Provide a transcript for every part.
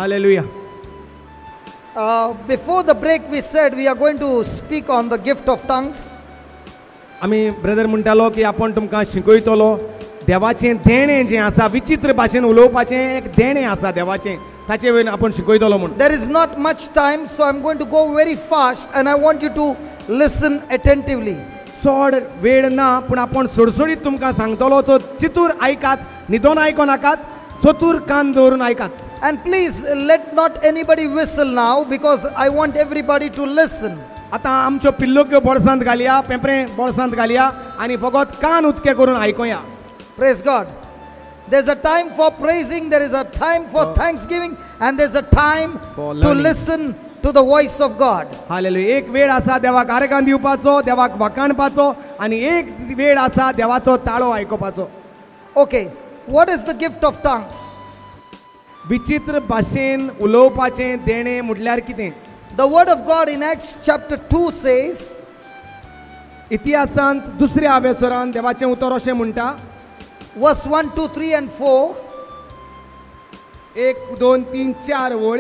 Hallelujah. Before the break, we said we are going to speak on the gift of tongues. आमी brother म्हणटालो की आपण तुमकां शिकयतलो देवाचें देणें जें आसा विचित्र भाशेन उलोवपाचें एक देणें आसा देवाचें ताचे वयल्यान आपण शिकयतलो म्हूण. There is not much time, so I'm going to go very fast and I want you to listen attentively. चड वेळ ना पूण आपण सडसडीत तुमकां सांगतलो तो चितूर आयकात, न्हिदोन आयको नाकात, चतूर कान दवरून आयकात. And please let not anybody whistle now because I want everybody to listen. आतां आमच्यो पिल्लोक्यो बोळसांत घालया, पेंपरें बोळसांत घालया आनी फकत कान उतके करून आयकुया. Praise God. There's a time for praising, there is a time for thanksgiving, and there's a time For to learning. listen to the voice of God. Hallelujah. एक वेळ आसा देवाक आर्गां दिवपाचो, देवाक वखाणपाचो आनी एक वेळ आसा देवाचो ताळो आयकुपाचो. Okay, what is the gift of tongues? विचित्र भाशेन उलोवपाचें देणें म्हटल्यार कितें? The word of God in Acts chapter 2 says, इतिहासांत दुसऱ्या आवेसरान देवाचें उतर अशें म्हणटा, verse 1, 2, 3 and 4, 1, 2, 3, 4 वळ.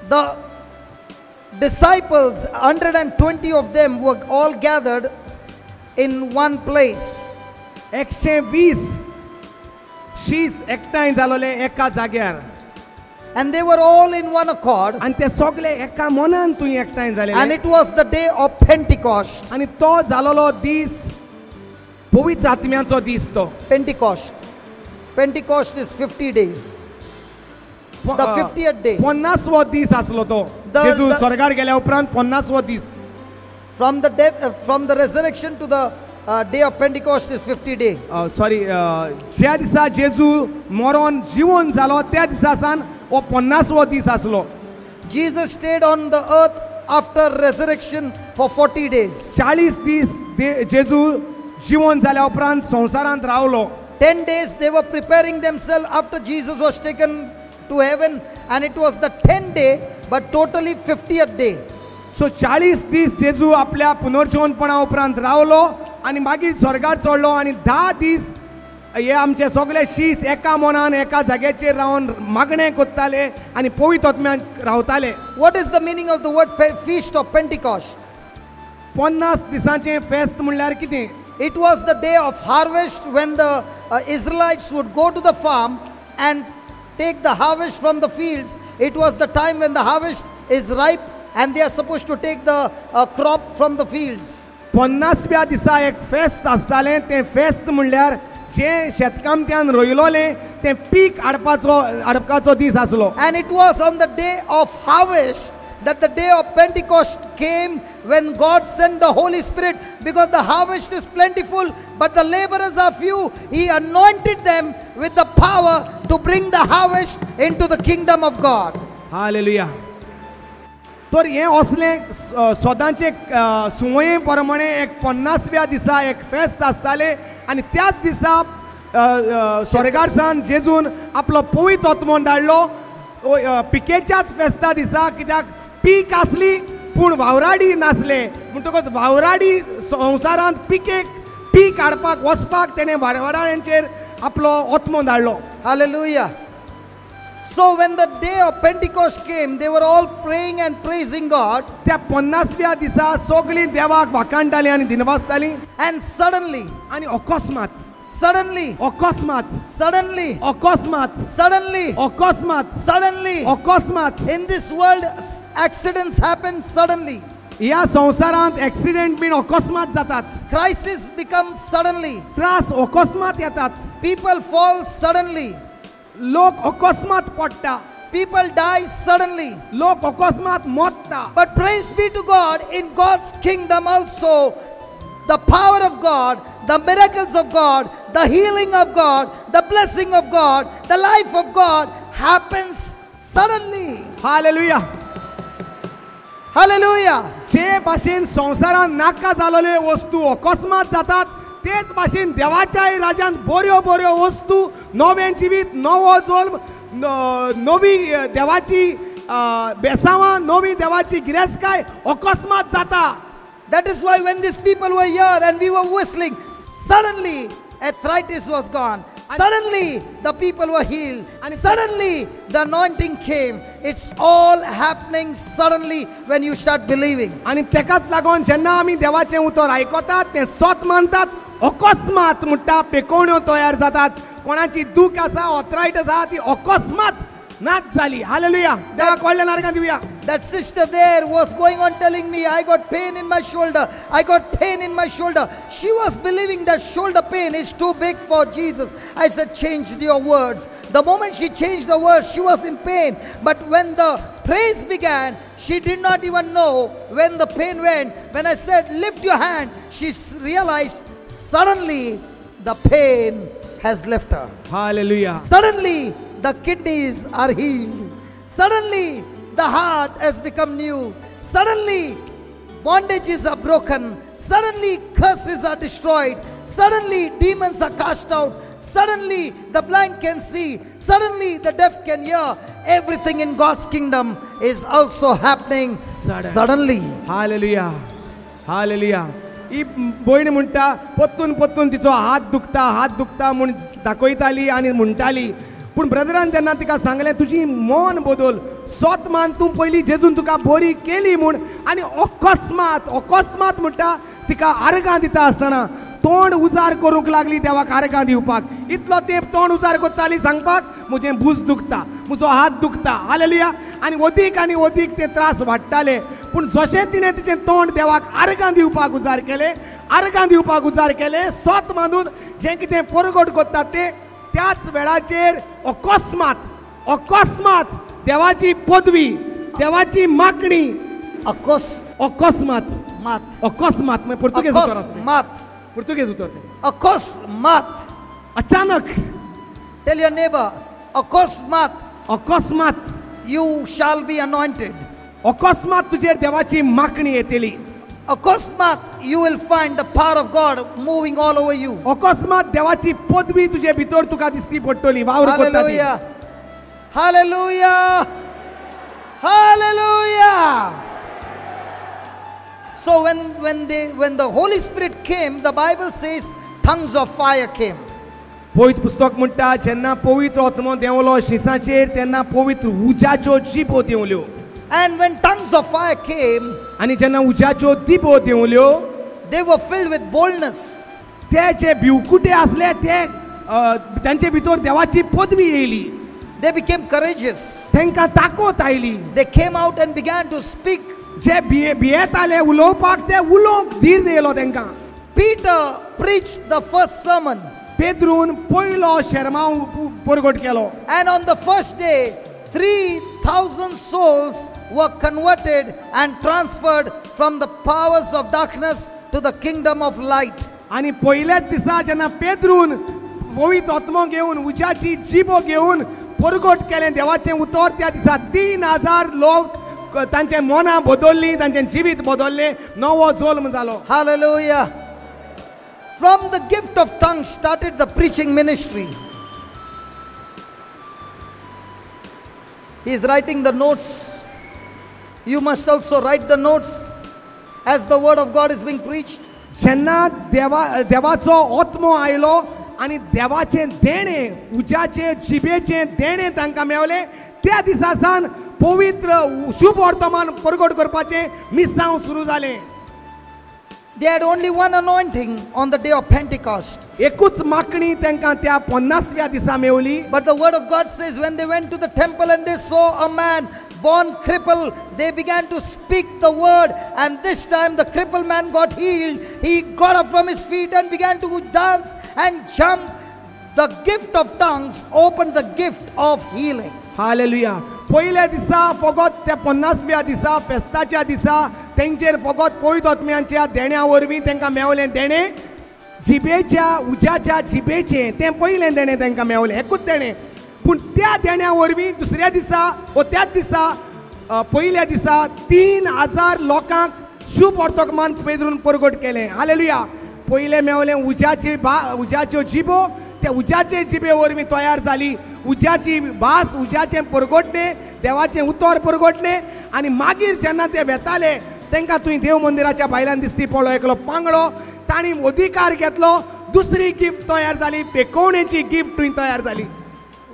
the disciples, 120 of them were all gathered in one place. 120 शीस एकठांय जालोले एका जाग्यार And they were all in one accord. आनी ते सगळे एका मनान थंय एकठांय And जालेले it was the day of Pentecost. आनी तो जालोलो दीस पवित्र आत्म्याचो दीस. तो Pentecost. Pentecost is 50 days. The 50th day. 50वो दीस आसलो तो. जेजू स्वर्गार गेल्या उपरांत 50वो दीस. From the death, from the resurrection to the day of Pentecost is 50 days. Sorry ज्या दिसा जेजू मरोन जिवोन जालो त्या दिसा सावन हो 50वो दीस आसलो. Jesus stayed on the earth after resurrection for 40 days. 40 दीस जेजू जिवोन जाल्या उपरांत संवसारांत रावलो. 10 days they were preparing themselves after Jesus was taken to heaven, and it was the 10th day, but totally 50th day. सो 40 दीस जेजू आपल्या पुनर्जीवनपणा उपरांत रावलो आनी मागीर स्वर्गार चडलो आनी 10 दीस हे आमचे सगळे शीस एका मनान एका जाग्याचेर रावन मागणें कोत्ताले आनी पवित्र आत्म्यान रावताले. What is the meaning of the word feast of Pentecost? 50 दिसांचें फेस्त म्हणल्यार कितें? It was the day of harvest when the Israelites would go to the farm and take the harvest from the fields. It was the time when the harvest is ripe and they are supposed to take the crop from the fields. 50व्या दिसा एक फेस्त आसतालें. तें फेस्त म्हणल्यार जें शेतकामत्यान रोयलोलें तें peak हाडपाचो दीस आसलो. And it was on the day of harvest that the day of Pentecost came, when God sent the Holy Spirit, because the harvest is plentiful but the laborers are few. He anointed them with the power to bring the harvest into the kingdom of God. Hallelujah. तर हें असलें सोदांचे सुवाये प्रमाणे एक 50व्या दिसा एक फेस्त आसताले आनी त्याच दिसा स्वर्गार सावन जेजून आपलो पवित्र आत्मो धाडलो पिकेच्याच फेस्ता दिसा. कित्याक पीक आसली पूण वावराडी नासले म्हणटकच वावराडी संवसारांत पीक हाडपाक वचपाक तेणें वावराड्यांचेर आपलो आत्मो धाडलो. Hallelujah. So when the day of Pentecost came, they were all praying and praising God. त्या 50व्या दिसा सगळीं देवाक वाखाणटालीं आनी दिनवासतालीं. And suddenly, आनी अकस्मात suddenly, in this world, accidents happen suddenly. ह्या संवसारांत एक्सिडेंट बीन अकस्मात जातात. Crisis becomes suddenly. त्रास अकस्मात येतात. People fall suddenly. लोक अकस्मात पडटा. People die suddenly. लोक अकस्मात मरता. But praise be to God, in God's kingdom also, the power of God, the miracles of God, the healing of God, the blessing of God, the life of God happens suddenly. Hallelujah. Hallelujah. जे भाशेन संवसारांत नाका जालोल्यो वस्तू अकस्मात जातात तेच भाशेन देवाच्या राज्यांत बऱ्यो बऱ्यो वस्तू, नवें जिवीत, नवो जल्म, नवी देवाची बेसांवां, नवी देवाची गिरेस्तकाय अकस्मात जाता. That is why when these people were here and we were whistling, suddenly arthritis was gone. Suddenly, the people were healed. And Suddenly, the anointing came. It's all happening suddenly when you start believing. आणि तेकाच लागून जेन्ना आमी देवाचें उतर आयकतात तें सोत मानतात अकस्मात म्हणटा पेकोवण्यो तयार जातात कोणाची दूख आसा ऑर्थरायटीस आसा ती अकस्मात नाच जाली हालेलुया देवाक व्हडलें नारगां Divya That sister there was going on telling me, I got pain in my shoulder. I got pain in my shoulder. She was believing that shoulder pain is too big for Jesus. I said, change your words. The moment she changed the words, she was in pain. But when the praise began, she did not even know when the pain went. When I said, lift your hand, she realized suddenly the pain has left her. Hallelujah Suddenly, the kidneys are healed. Suddenly, the heart has become new. Suddenly, bondages are broken. Suddenly, curses are destroyed. Suddenly, demons are cast out. Suddenly, the blind can see. Suddenly, the deaf can hear. Everything in God's kingdom is also happening suddenly. Hallelujah hallelujah ही भयण म्हणटा पत्तून पत्तून तिचो हात दुखता म्हूण दाखयताली आनी म्हणटाली पूण ब्रदरान जेन्ना तिका सांगलें तुजी मन बदल सोत मान तूं पयलीं जेजून तुका बरी केली म्हूण आनी अकस्मात म्हणटा तिका आर्गां दिता आसतना तोंड उजार करूंक लागली देवाक आर्गां दिवपाक इतलो तेंप तोंड उजार करताली सांगपाक म्हजें भूज दुखता म्हजो हात दुखता हालेलुया आनी ओदीक ते त्रास वाडटाले पूण जशें तिणें तिचें तोंड देवाक आर्गां दिवपाक उजार केले सोत मानून जें कितें परगट करता तें त्याच वेळाचेर अकस्मात देवाची पदवी देवाची मागणी अकस्मात पुर्तुगेज उतर Akosmat. अचानक Tell your neighbor, अकस्मात you shall be anointed. अकस्मात तुजेर देवाची मागणी येतली Akosmat, you will find the power of God moving all over you. अकस्मात देवाची पदवी तुजे भितर तुका दिसती पडटली वावर करता ती. Hallelujah. Hallelujah. Hallelujah. So when the Holy Spirit came, the Bible says tongues of fire came. पवित्र पुस्तक म्हणटा जेन्ना पवित्र आत्मो देंवलो शिसाचेर तेन्ना पवित्र उज्याच्यो जिबो देंवल्यो And when tongues of fire came, आनी जेन्ना उज्याच्यो दिबो देंवल्यो they were filled with boldness. ते जे भिवकुटे आसले ते तांचे भितर देवाची पदवी येयली They became courageous. तांकां ताकत oily They came out and began to speak. जे भियेताले उलोवपाक ते उलोवंक धीर येयलो तांकां Peter preached the first sermon. पेद्रून पयलो शर्माव परगट केलो And on the first day, 3,000 souls were converted and transferred from the powers of darkness to the kingdom of light. आनी पयल्याच दिसा जेन्ना पेद्रून पवित्र आत्मो घेवन उज्याची जिबो घेवन परगट केलें देवाचें उतर त्या दिसा 3,000 लोक तांचे मनां बदललीं तांचें जिवीत बदललें नवो जल्म जालो Hallelujah. From the gift of tongues started the preaching ministry. He is writing the notes. You must also write the notes as the word of God is being preached. जेन्ना देवाचो आत्मो आयलो आनी देवाचें देणें उज्याचे जिबेचें देणें तांकां मेवलें त्या दिसा सावन पवित्र शुभ वर्तमान परगट करपाचें मिसांव सुरू जालें They had only one anointing on the day of Pentecost. एकूच मागणी तांकां त्या 50व्या दिसा मेवली But the word of God says when they went to the temple and they saw a man born crippled, they began to speak the word, and this time the crippled man got healed. He got up from his feet and began to dance and jump. The gift of tongues opened the gift of healing. Hallelujah पयल्या दिसा फकत त्या 50व्या दिसा फेस्ताच्या दिसा तेंचेर फकत पवित्र आत्म्याच्या देण्या वरवीं तांकां मेवलें देणें जिबेच्या उज्याच्या जिबेचें तें पयलें देणें तांकां मेवलें एकूच देणें पूण त्या देण्या वरवीं दुसऱ्या दिसा वा त्याच दिसा पयल्या दिसा 3,000 लोकांक शुभ वर्तमान पेद्रून परगट केलें हालेलुया पयलें मेवलें उज्याच्यो जिबो त्या उज्याचे जिबे वरवीं तयार जाली उज्याची भास उज्याचें परगटणें देवाचें उतर परगटणें आनी मागीर जेन्ना ते वेताले तांकां थंय देव मंदिराच्या भायल्यान दिसती पडलो एकलो पांगडो तांणी अधिकार घेतलो दुसरी गिफ्ट तयार जाली पेकोवणेची गिफ्ट तयार जाली.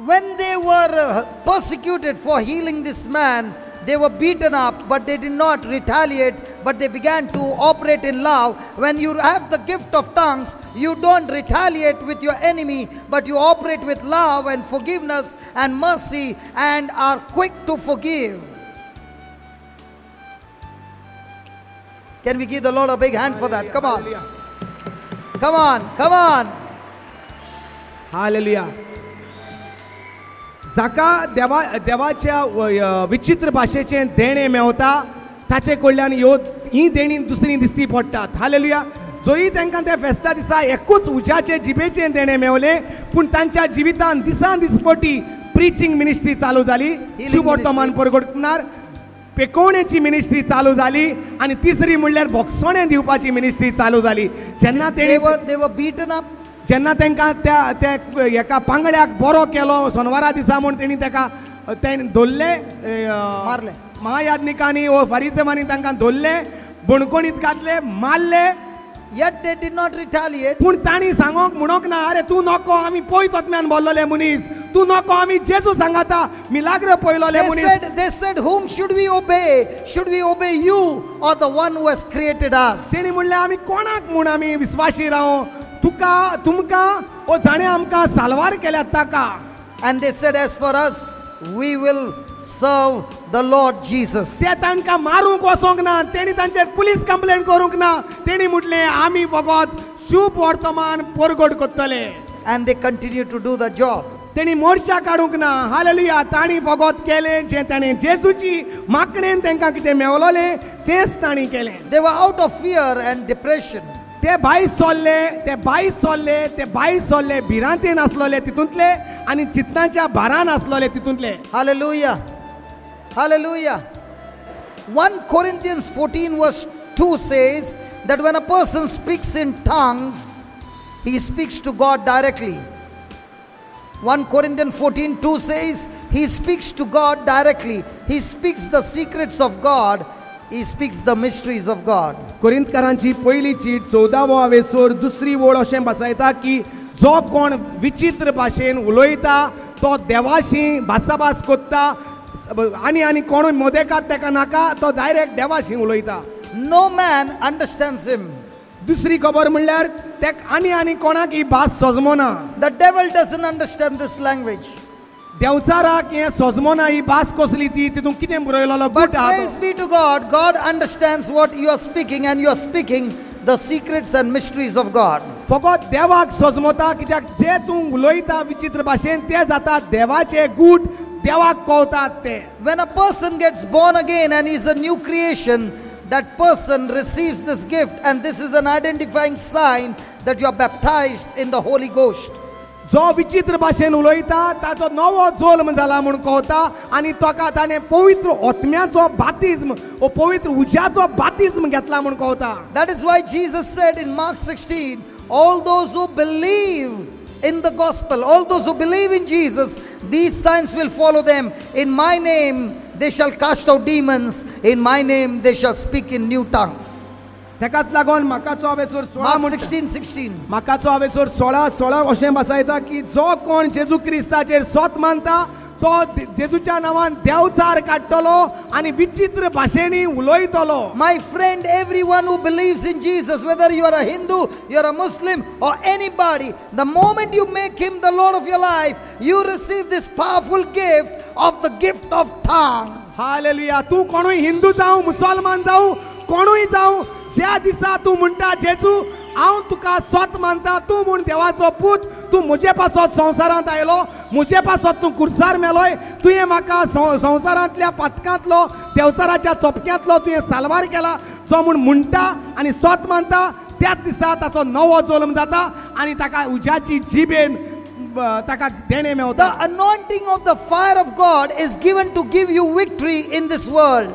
When they were persecuted for healing this man, they were beaten up, but they did not retaliate, but they began to operate in love. When you have the gift of tongues, you don't retaliate with your enemy, but you operate with love and forgiveness and mercy and are quick to forgive. Can we give the Lord a big hand for that? Come on. Come on. Come on. Hallelujah. जाका देवाच्या विचित्र भाशेचे देणे मेवता ताचे कडल्यान ही देणी दुसरी दिसती पडटात. हालेलुया. जरी तांकां त्या फेस्ता दिसा एकूच उज्याचे जिबेचे देणे मेवले पूण तांच्या जिवितान दिसान दिसपटी प्रिचिंग मिनिस्ट्री चालू जाली. शुभवर्तमान परगटणार पेकोवणेची मिनिस्ट्री चालू जाली आणि तिसरी म्हणल्यार भोगसोणे दिवपाची मिनिस्ट्री चालू जाली. जेन्ना They were beaten up. जेन्ना तांकां त्या एका पांगड्याक बरो केलो सोनवारा दिसा म्हूण तेणी तांणी धरले मारले. महायाज्ञिकांनी व फरिसेवांनी तांकां धरले बणकोणीत घातले मारले. Yet they did not retaliate. पूण तांणी सांगोंक म्हणोंक ना अरे तूं नको आमी पयत आत्म्यान बोल्लोले मनीस तूं नको आमी जेजू सांगाता मिलाग्र पयलोले मनीस. They said, whom should we obey? Should we obey you or the one who has created us? तेणी म्हणलें आमी कोणाक म्हूण आमी विस्वाशी रावो तुमकां ओ जाणें आमकां साल्वार केल्यात ताका. And they said, as for us, we will serve the Lord Jesus. ते तांकां मारूंक वचोंक ना तेणी तांचेर पुलीस कंप्लेंट करूंक ना. तेणी म्हटलें आमी फकत शुभ वर्तमान परगट करतले. And they continued to do the job. तेणी मोर्चा काडूंक ना. हालेलुया. तांणी फकत केलें जें ताणें जेजूची मागणेन तांकां कितें मेवलोलें तेंच तांणी केलें. They were out of fear and depression. ते भायर सोल्ले भिरांतेन आसलोले तितूंतले आनी चिंतनाच्या भारान आसलोले तितूंतले. Hallelujah. Hallelujah. 1 Corinthians 14 verse 2 says that when a person speaks in tongues, he speaks to God directly. 1 Corinthians 14:2 says he speaks to God directly. He speaks the secrets of God. He speaks the mysteries of God. कोरिंथकारांची पहिली cheat 14वा वेसोर दुसरी ओळ अशें बसयता की जो कोण विचित्र भाशेन उलयता तो देवाशी भासाभास करता आनी कोण मोदेकात ताका नाका तो डायरेक्ट देवाशी उलयता. No man understands him. दुसरी खबर म्हणल्यार तेक आनी कोणाक ही भास सजमोना. The devil doesn't understand this language. देवचाराक हे सजमोना ही भास कसली ती तितून कितें बरयलोलो But गुट आहा. praise be to God, God understands what you are speaking, and you are speaking the secrets and mysteries of God. फकत देवाक सजमोता कित्याक जे तूं उलयता विचित्र भाशेन ते जाता देवाचे गुट देवाक कळटात ते. When a person gets born again and is a new creation, that person receives this gift, and this is an identifying sign that you are baptized in the Holy Ghost. जो विचित्र भाशेन उलयता ताचो नवो जल्म जाला म्हूण कळटा आनी ताका ताणें पवित्र आत्म्याचो बातिस्म ओ पवित्र उज्याचो बातिस्म घेतला म्हूण कळटा. That is why Jesus said in Mark 16, all those who believe in the gospel, all those who believe in Jesus, these signs will follow them. In my name they shall cast out demons. In my name they shall speak in new tongues. तेकाच लागून माकाचो हावेसोर 16 Mark म्हणटा 16:16. माकाचो हावेसोर 16 अशें बसयता की जो कोण जेजू क्रिस्ताचेर सोत मानता तो जेजूच्या नांवान देवचार काडटलो आनी विचित्र भाशेनी उलयतलो. My friend, everyone who believes in Jesus, whether you are a Hindu, you are a Muslim, or anybody, the moment you make him the Lord of your life, you receive this powerful gift of the gift of tongues. Hallelujah. तूं कोणूय हिंदू जावं मुसलमान जावं कोणूय जावं ज्या दिसा तूं म्हणटा जेजू हांव तुका सोत मानता तूं म्हूण देवाचो पूत तूं म्हजे पासत संवसारांत आयलो म्हजे पासत तूं कुर्सार मेलोय तुवें म्हाका संवसारांतल्या पातकांतलो देवचाराच्या चोपक्यांतलो तुवें साल्वार केला जो म्हूण म्हणटा आनी सोत मानता त्याच दिसा ताचो नवो जल्म जाता आनी ताका उज्याची जिबेन ताका देणे Mewat. The anointing of the fire of God is given to give you victory in this world.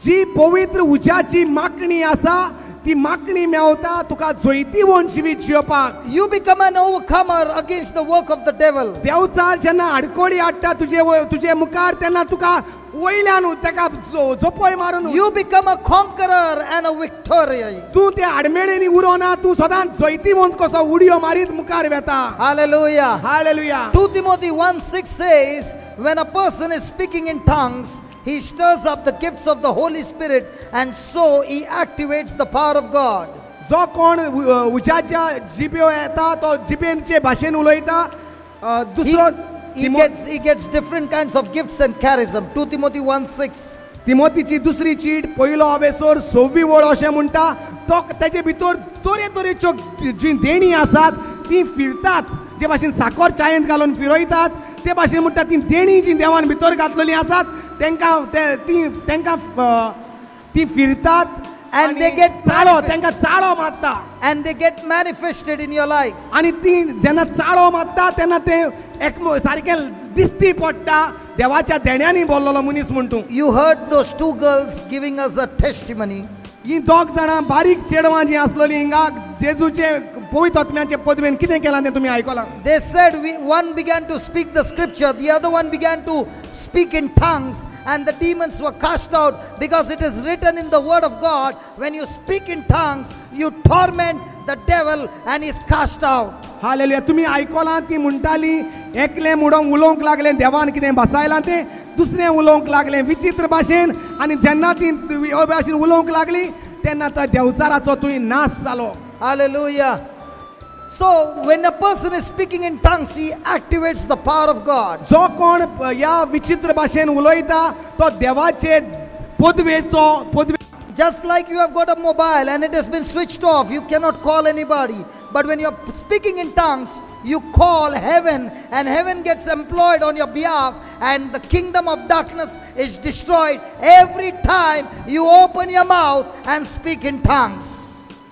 जी पवित्र उज्याची मागणी आसा ती मागणी मेवता तुका जैती वंशवीत जियोपाक. You become an overcomer against the work of the devil. Devchar जेन्ना आडकोळी हाडटा तुजे मुखार तेन्ना तुका वयल्यान ताका झोपय मारून You become a conqueror and a victorious. तूं त्या आडमेळेनी उरोना तूं सदांच जैती वंत कसो उडयो मारीत मुखार वेता Hallelujah. Hallelujah 2 Timothy 1:6 says, when a person is speaking in tongues, he stirs up the gifts of the Holy Spirit, and so he activates the power of God. जो कोण उज्याच्या जिबेव येता तो जिबेंचे भाशेन उलयता दुसरो He gets different kinds of gifts and charism. 2 Timothy 1:6. तिमोथीची दुसरी cheat पयलो अवेसोर 6वी वळ अशें म्हणटा तो तेजे भितर तरेतरेच्यो जी देणी आसात ती फिरतात जे भाशेन साखर चायेंत घालून फिरयतात ते भाशेन म्हणटा ती देणी जी देवान भितर घातलेली आसात तांकां ती फिरतात And they get तांकां चाळो मारता and they get manifested in your life. आनी ती जेन्ना चाळो मारता तेन्ना ते एक सारकें दिसती पडटा देवाच्या देण्यांनी बोललेलो मनीस म्हूण तूं You heard those two girls giving us a testimony. ही दोग जाणां बारीक चेडवां जी आसलेलीं हिंगा जेजूचे पवित्र आत्म्याचे पदवेन कितें केलां तें तुमी आयकलां They said one began to speak the scripture, the other one began to speak in tongues, and the demons were cast out, because it is written in the word of God, when you speak in tongues, you torment the devil and he is cast out. Hallelujah तुमी आयकलां ती म्हणटाली एकले मुडोंक उलोवंक लागले देवान कितें बसयलां तें दुसरें उलोवंक लागलें विचित्र भाशेन आनी जेन्ना ती ह्यो भाशेन उलोवंक लागली तेन्ना तो देवचाराचो तुवें नाश जालो Hallelujah. So when a person is speaking in tongues, he activates the power of God. जो कोण ह्या विचित्र भाशेन उलयता तो देवाचे पदवे Just like you have got a mobile and it has been switched off, you cannot call anybody. But when you are speaking in tongues, you call heaven, and heaven gets employed on your behalf, and the kingdom of darkness is destroyed every time you open your mouth and speak in tongues.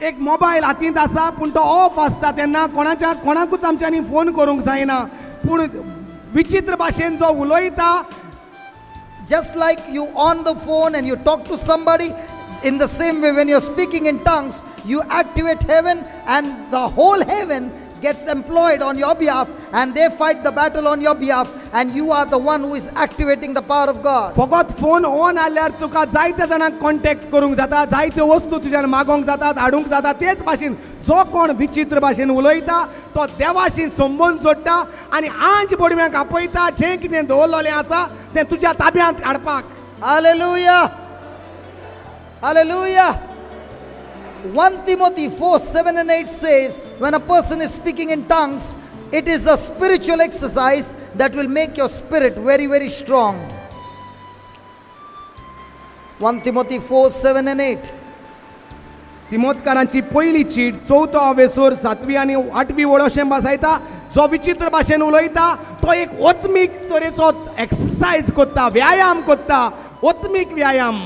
एक mobile हातींत आसा पूण तो of आसता तेन्ना कोणाकूच आमच्यांनी phone करूंक जायना पूण विचित्र भाशेन जो उलयता Just like you on the phone and you talk to somebody, in the same way when you're speaking in tongues, you activate heaven, and the whole heaven gets employed on your behalf, and they fight the battle on your behalf, and you are the one who is activating the power of God. फकत phone on आल्यार तुका जायत्या जाणांक contact करूंक जाता जायत्यो वस्तू तुज्यान मागोवंक जातात हाडूंक जाता तेच भाशेन जो कोण विचित्र भाशेन उलयता तो देवाशी संबंद जोडटा आनी आंज बोडव्यांक आपयता जें कितें दवरलेलें आसा तें तुज्या ताब्यांत हाडपाक Hallelujah! Hallelujah! 1 Timothy 4:7 and 8 says, when a person is speaking in tongues, it is a spiritual exercise that will make your spirit very, very strong. 1 Timothy 4:7 and 8. तिमोथकारांची पहिली चीट 4थो अवेसोर 7वी आनी 8वी वळ अशें बसयता जो विचित्र भाशेन उलयता तो एक ओत्मीक तरेचो एक्सरसाइज करता व्यायाम करता ओत्मीक व्यायाम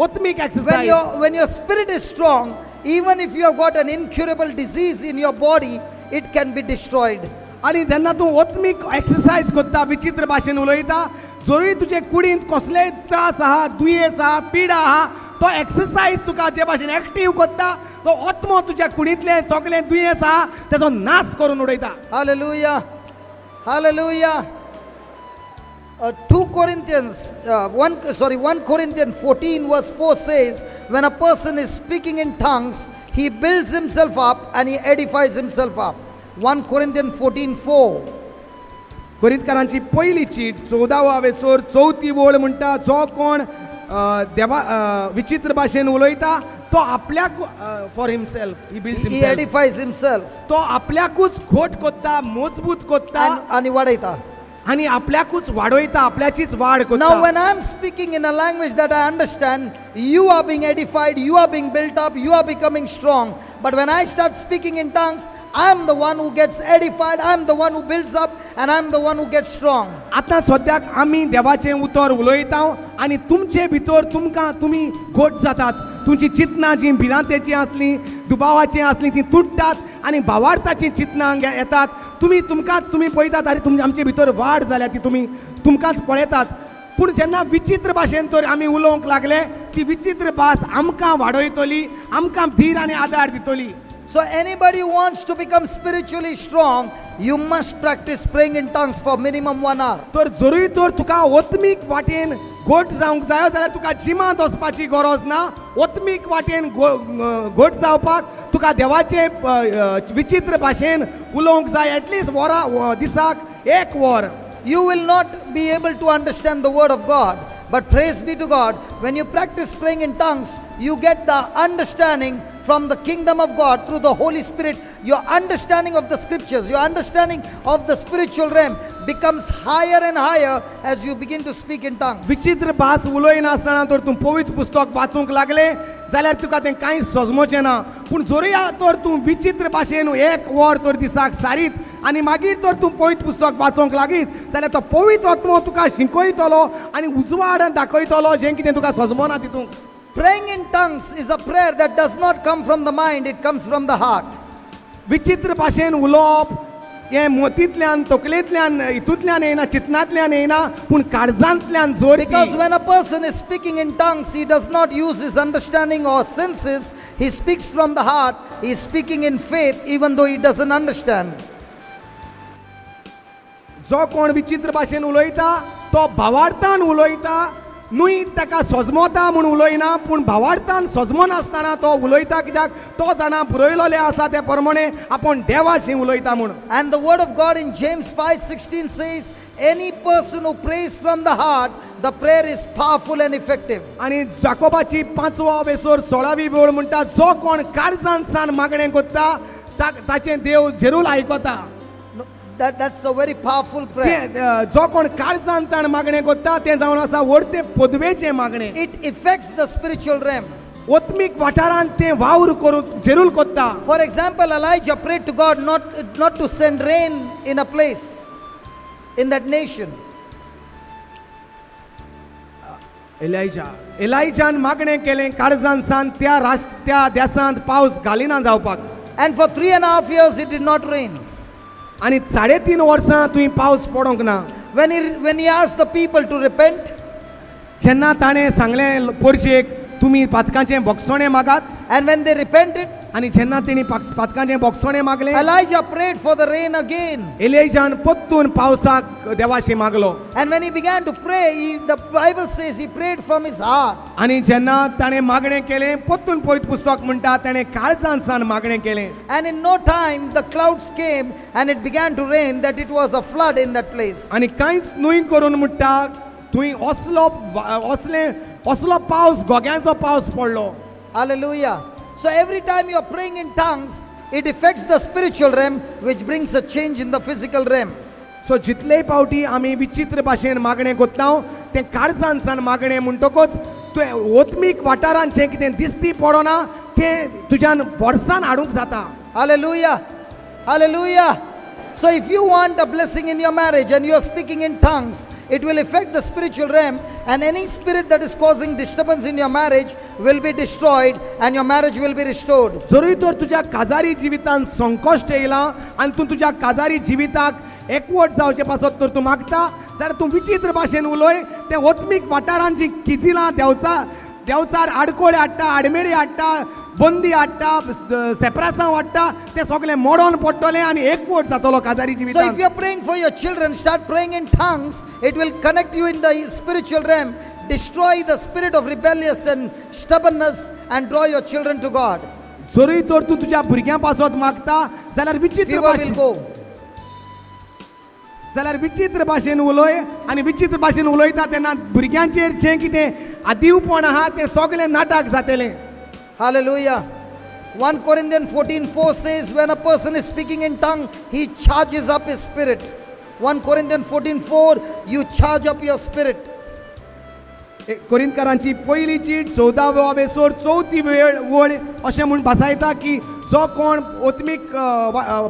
ओत्मीक exercise When your spirit is strong, even if you have got an incurable disease in your body, it can be destroyed. आनी जेन्ना तूं ओत्मीक एक्सरसाइज करता विचित्र भाशेन उलयता जरूय तुजे कुडींत कसलेय त्रास आहा दुयेंस आहा पीडा आहा तो एक्सरसाइज तुका जे भाशेन एक्टीव करता तो आत्मो तुज्या कुडींतलें सगलें दुयेंस आहा तेजो नाश करून उडयता Hallelujah! Hallelujah! 1 Corinthians 14 verse 4 says, when a person is speaking in tongues, he builds himself up and he edifies himself up. 1 Corinthians 14:4. कोरिंथकारांची पहिली चीट 14वा अवेसोर 4थी वळ म्हणटा जो कोण देवा विचित्र भाशेन उलयता तो आपल्याक for himself He edifies himself. तो आपल्याकूच घोट कोत्ता मजबूत कोत्ता आणि वाडयता. आणि आपल्याकूच वाडयता आपल्याचीच वाड Now कोत्ता when I am speaking in a language that I understand, you are being edified, you are being built up, you are becoming strong. But when I start speaking in tongues, I am the one who gets edified, I am the one who builds up, and I am the one who gets strong. आता सद्याक आमी देवाचें उतर उलयता आनी तुमचे भितर तुमी घोट जातात तुमची चिंतनां जी भिरांतेची आसली दुबावाची आसली ती तुटतात आनी भावार्थाची चिंतनां येतात तुमी पळयतात आरे आमचे भितर वाड जाल्या ती तुमकांच पळयतात पूण जेन्ना विचित्र भाशेन तर आमी उलोवंक लागले ती विचित्र भास आमकां वाडयतली आमकां धीर आनी आदार दितली So anybody who wants to become spiritually strong, you must practice praying in tongues for minimum 1 hour. तर जरूय तर तुका ओत्मीक वाटेन घोट जावंक जायो जाल्यार तुका जिमांत वचपाची गरज ना. ओत्मीक वाटेन घोट जावपाक तुका देवाचे विचित्र भाशेन उलोवंक जाय एटलीस्ट दिसाक 1 वर. You will not be able to understand the word of God. But praise be to God, when you practice praying in tongues, you get the understanding from the kingdom of God through the Holy Spirit. Your understanding of the scriptures, your understanding of the spiritual realm becomes higher and higher as you begin to speak in tongues. विचित्र भास उलोयनासतना तर तूं पवित्र पुस्तक वाचूंक लागले जाल्यार तुका तें कांय सजमोचें ना. पूण जरूय तर तूं विचित्र भाशेन 1 वर तर दिसाक सारीत आनी मागीर तर तूं पवित्र पुस्तक वाचूंक लागीत जाल्यार तो पवित्र आत्मो तुका शिकयतलो आनी उजवाड दाखयतलो जें कितें तुका सजमोना तितूंक. Praying in tongues is a prayer that does not come from the mind, it comes from the heart. विचित्र भाशेन उलोवप हें मोतींतल्यान तकलेंतल्यान हितूंतल्यान येना चिंतनांतल्यान येना पूण काळजांतल्यान जोर ती. Because when a person is speaking in tongues, he does not use his understanding or senses. He speaks from the heart. He is speaking in faith even though he doesn't understand. जो कोण विचित्र भाशेन उलयता तो भावार्थान उलयता न्हय ताका सजमोता म्हूण उलयना पूण भावार्थान सजमोनासतना तो उलयता कित्याक तो जाणा बरयलोले आसा ते प्रमाणे आपूण देवाशी उलयता म्हूण. And the word of God in James 5:16 says, any person who prays from the heart, the prayer is powerful and effective. आनी जाकोबाची 5वा वेसोर 16वी वेळ म्हणटा जो कोण काळजान सान मागणें करता ताचें देव जरूर आयकता. No, that's a very powerful prayer. जो कोण काळजान ताण मागणें करता तें जावन आसा व्हडते पदवेचें मागणें. It affects the spiritual realm. ओत्मीक वाठारांत तें वावर करून जरूर करता. For example, Elijah prayed to God not to send rain in a place, in that nation. एलायजान मागणें केलें काळजान सान त्या देशांत पावस घालिना जावपाक. And for 3.5 years it did not rain. आनी 3.5 वर्सां थंय पावस पडोंक ना. When he asked the people to repent, जेन्ना ताणें सांगलें पोरशेक तुमी पातकाचें बोगसोणें मागात and when they repented, आनी जेन्ना तेणी पातकाचें बोगसोणें मागलें Elijah prayed for the rain again. एलियाजान परतून पावसाक देवाशी मागलो. And when he began to pray, the Bible says he prayed from his heart. आनी जेन्ना ताणें मागणें केलें परतून पवित्र पुस्तक म्हणटा ताणें काळजान सान मागणें केलें. And in no time the clouds came and it began to rain, that it was a flood in that place. आनी कांयच न्हय करून म्हणटा थंय असलो पावस गोग्यांचो पावस पडलो. Hallelujah. So every time you are praying in tongues, it affects the spiritual realm, which brings a change in the physical realm. सो जितलेय फावटी आमी विचित्र भाशेन मागणें करता तें काळजान सान मागणें म्हणटकूच तुवें ओत्मीक वाठारांत जें कितें दिसती पडना तें तुज्यान वर्सान हाडूंक जाता. Hallelujah. Hallelujah. So if you want a blessing in your marriage and you are speaking in tongues, it will affect the spiritual realm, and any spirit that is causing disturbance in your marriage will be destroyed and your marriage will be restored. जरूय तर तुज्या काजारी जिवितांत संकश्ट येयलां आनी तूं तुज्या काजारी जिविताक एकवट जावचे पासत तर तूं मागता जाल्यार तूं विचित्र भाशेन उलय. तें ओत्मीक वाठारांत जीं किजिलां देंवचार आडकोळे हाडटा आडमेळी हाडटा बंदी हाडटा सेपरासां वाडटा तें सगळें मोडोन पडटलें आनी एकवट जातलो काजारी So जिवितांत. if you are praying for your children, start praying in tongues. It will connect you in the spiritual realm, destroy the spirit of rebellious and stubbornness, and draw your children to God. जरूय तर तूं तुज्या भुरग्यां पासत मागता जाल्यार विचित्र भाशेन उलय आनी विचित्र भाशेन उलयता तेन्ना भुरग्यांचेर जें कितें आदिवपण आहा तें सगळें नाटक जातलें. Hallelujah. 1 Corinthians 14:4 says, when a person is speaking in tongue, he charges up his spirit. 1 Corinthians 14:4, you charge up your spirit. कोरिंथकारांची पहिली चीट 14वा वेसोर 4थी वळ अशें म्हूण भासायता की जो कोण ओत्मीक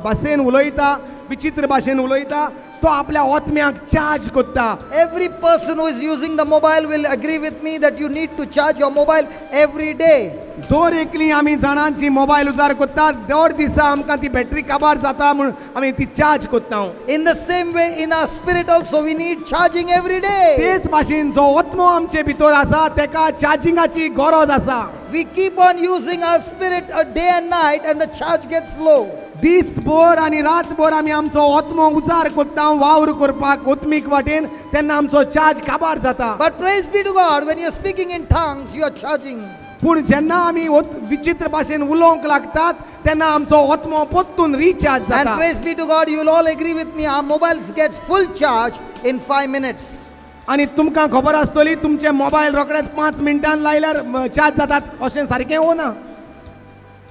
भाशेन उलयता विचित्र भाशेन उलयता तो आपल्या आत्म्याक चार्ज करता. Every person who is using the mobile will agree with me that you need to charge your mobile every day. दर एकली आमी जाणां जी मोबायल उजार करतात दर दिसा आमकां ती बॅटरी काबार जाता म्हूण आमी ती चार्ज करता. In the same way, in our spirit also, we need charging every day. तेच भाशेन जो आत्मो आमचे भितर आसा तेका चार्जिंगाची गरज आसा. We keep on using our spirit day and night, and the charge gets low. दिसभर आनी रातभर आमी आमचो आत्मो उजार करता वावर करपाक आत्मीक वाटेन तेन्ना आमचो चार्ज काबार जाता. But praise be to God, when you're speaking in tongues, you are charging. पूण जेन्ना आमी विचित्र भाशेन उलोवंक लागतात तेन्ना आमचो आत्मो पोत्तून रिचार्ज And जाता. praise be to God, you'll all agree with me, our mobiles get full charge in 5 minutes. आनी तुमकां खबर आसतली तुमचे मोबायल रोखडेच 5 मिनटान लायल्यार चार्ज जातात अशें सारकें हो ना.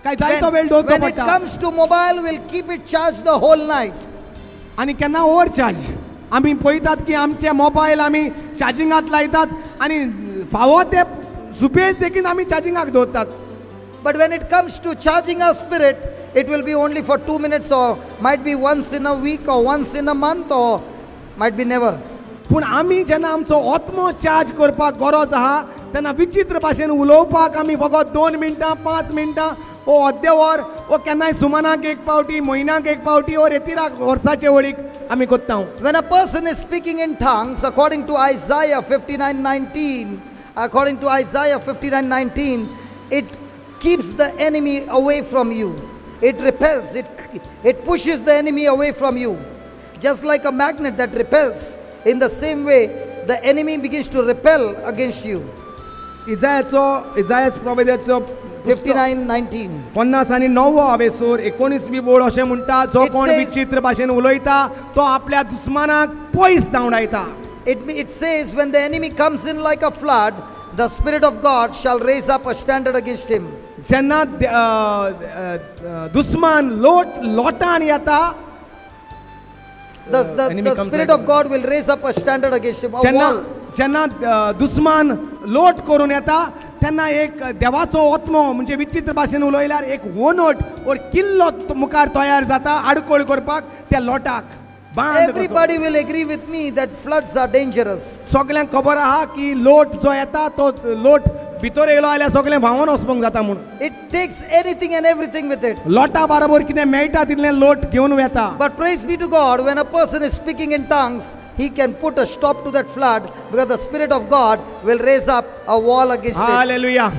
काय जायतो वेळ दवरचो When it पडटा. comes to mobile, we'll keep it charged the whole night. आनी केन्ना ओवर चार्ज आमी पळयतात की आमचे मोबायल आमी चार्जिंगाक लायतात आनी फावो ते सुपेज देखीन आमी चार्जिंगाक दवरतात. But when it comes to charging our spirit, it will be only for 2 minutes, or might be once in a week, or once in a month, or might be never. पूण आमी जेन्ना आमचो आत्मो चार्ज करपाक गरज आहा तेन्ना विचित्र भाशेन उलोवपाक आमी फकत 2 मिनटां 5 मिनटां ओ अर्देवर ओ केन्नाय सुमानाक एक पावटी म्हयन्याक एक पावटी ओ रेतिराक वर्साचे वळीक आमी करता. When a person is speaking in tongues, according to Isaiah 59:19, it keeps the enemy away from you. It repels, it pushes the enemy away from you. Just like a magnet that repels, in the same way, the enemy begins to repel against you. इजायास प्रवाद्याचो 59:19. 59 हावेसूर 19वी बोळ अशें म्हणटा जो It कोण says- विचित्र भाशेन उलयता तो आपल्या दुस्मानाक पयस धांवडायता. It says, when the enemy comes in like a flood, the Spirit of God shall raise up a standard against him. जेन्ना दुस्मान लोटान येता enemy The comes Spirit like of God will raise up a standard against him. A जेन्ना wall. जेन्ना दुस्मान लोट करून येता तेन्ना एक देवाचो आत्मो म्हणजे विचित्र भाशेन उलयल्यार एक वोनट और किल्लो मुखार तयार जाता आडकोळ करपाक त्या लोटाक बांद कसो. Everybody will agree with me that floods are dangerous. सगल्यांक खबर आहा की लोट जो येता तो लोट भितर येयलो जाल्यार सगळें व्हांवून वचपाक जाता म्हणून. It takes anything and everything with it. लोटा बरोबर कितें मेळटा तितलें लोट घेवन येता. But praise be to God, when a person is speaking in tongues, he can put a stop to that flood, because the Spirit of God will raise up a wall against it. Hallelujah.